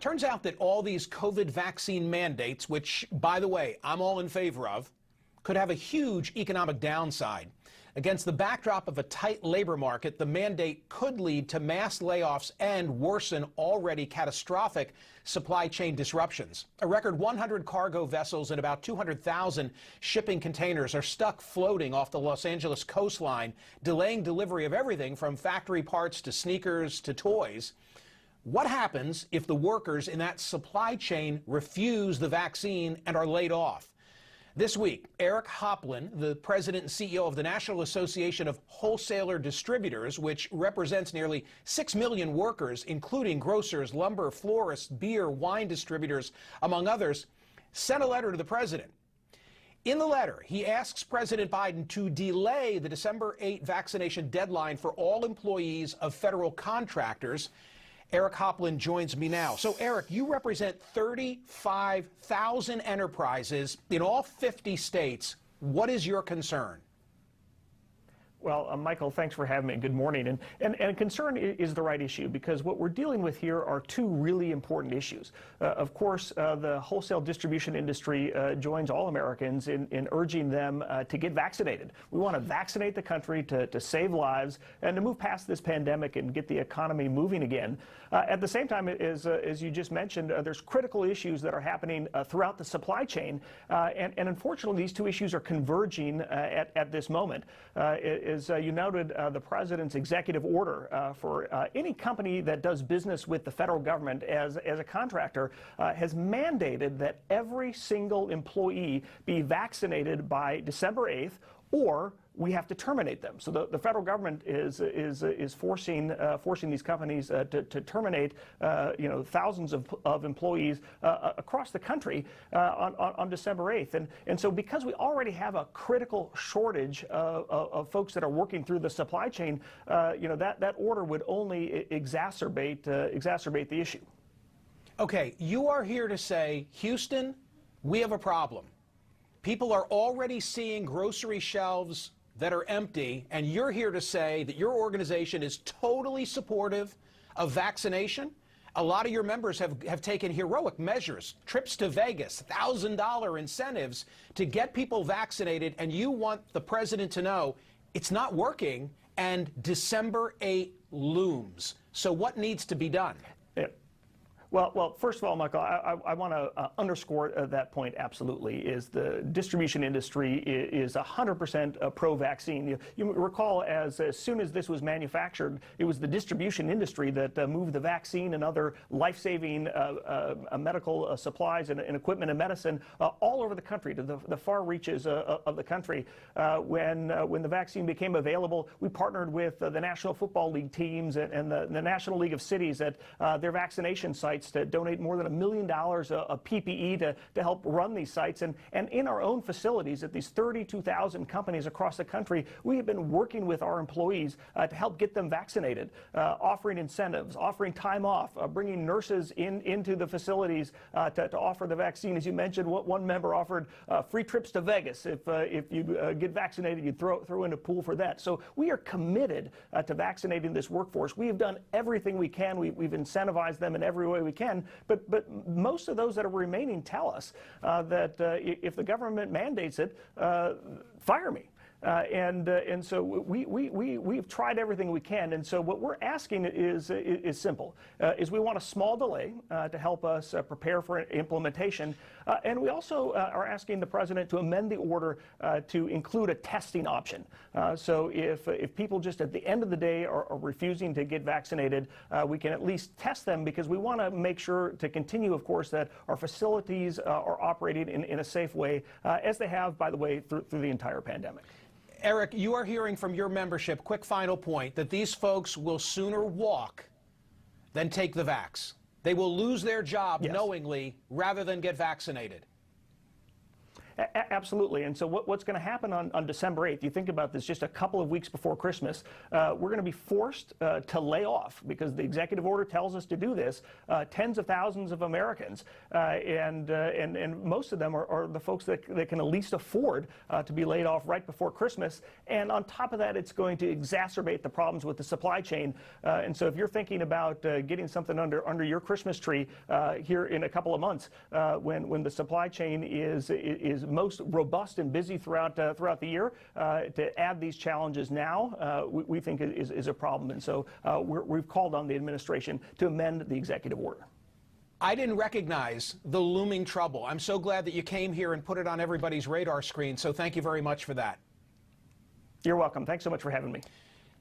Turns out that all these COVID vaccine mandates, which, by the way, I'm all in favor of, could have a huge economic downside. Against the backdrop of a tight labor market, the mandate could lead to mass layoffs and worsen already catastrophic supply chain disruptions. A record 100 cargo vessels and about 200,000 shipping containers are stuck floating off the Los Angeles coastline, delaying delivery of everything from factory parts to sneakers to toys. What happens if the workers in that supply chain refuse the vaccine and are laid off? This week, Eric Hoplin, the president and CEO of the National Association of Wholesaler-Distributors, which represents nearly 6 million workers, including grocers, lumber, florists, beer, wine distributors, among others, sent a letter to the president. In the letter, he asks President Biden to delay the December 8 vaccination deadline for all employees of federal contractors. Eric Hoplin joins me now. So, Eric, you represent 35,000 enterprises in all 50 states. What is your concern? Well, Michael, thanks for having me. Good morning. And concern is the right issue, because what we're dealing with here are two really important issues. Of course, the wholesale distribution industry joins all Americans in urging them to get vaccinated. We want to vaccinate the country to save lives and to move past this pandemic and get the economy moving again. At the same time, as you just mentioned, there's critical issues that are happening throughout the supply chain. And unfortunately, these two issues are converging at this moment. As you noted, the president's executive order for any company that does business with the federal government as a contractor has mandated that every single employee be vaccinated by December 8th, or we have to terminate them. So the federal government is forcing these companies to terminate thousands of employees across the country on December 8th. And so because we already have a critical shortage of folks that are working through the supply chain, that order would only exacerbate the issue. Okay, you are here to say, Houston, we have a problem. People are already seeing grocery shelves that are empty, and you're here to say that your organization is totally supportive of vaccination. A lot of your members have taken heroic measures, trips to Vegas, $1,000 incentives to get people vaccinated, and you want the president to know it's not working, and December 8 looms. So what needs to be done? Well, first of all, Michael, I want to underscore that point absolutely, is the distribution industry is 100% pro-vaccine. You recall as soon as this was manufactured, it was the distribution industry that moved the vaccine and other life-saving medical supplies and equipment and medicine all over the country, to the far reaches of the country. When the vaccine became available, we partnered with the National Football League teams and the National League of Cities at their vaccination sites to donate more than $1 million of PPE to help run these sites. And in our own facilities at these 32,000 companies across the country, we have been working with our employees to help get them vaccinated, offering incentives, offering time off, bringing nurses into the facilities to offer the vaccine. As you mentioned, one member offered free trips to Vegas. If you get vaccinated, you throw in a pool for that. So we are committed to vaccinating this workforce. We have done everything we can. We've incentivized them in every way we can, but most of those that are remaining tell us that if the government mandates it, fire me. And so we've tried everything we can, and so what we're asking is simple: is we want a small delay to help us prepare for implementation, and we also are asking the president to amend the order to include a testing option. So if people just at the end of the day are refusing to get vaccinated, we can at least test them, because we want to make sure to continue, of course, that our facilities are operating in a safe way, as they have, by the way, through the entire pandemic. Eric, you are hearing from your membership, quick final point, that these folks will sooner walk than take the vax. They will lose their job knowingly rather than get vaccinated. Absolutely. And so what's going to happen on December 8th, you think about this, just a couple of weeks before Christmas, we're going to be forced to lay off, because the executive order tells us to do this, tens of thousands of Americans. And most of them are the folks that can least afford to be laid off right before Christmas. And on top of that, it's going to exacerbate the problems with the supply chain. And so if you're thinking about getting something under your Christmas tree here in a couple of months, when the supply chain is most robust and busy throughout the year, to add these challenges now, we think is a problem. And so we've called on the administration to amend the executive order. I didn't recognize the looming trouble. I'm so glad that you came here and put it on everybody's radar screen, so thank you very much for that. You're welcome. Thanks so much for having me.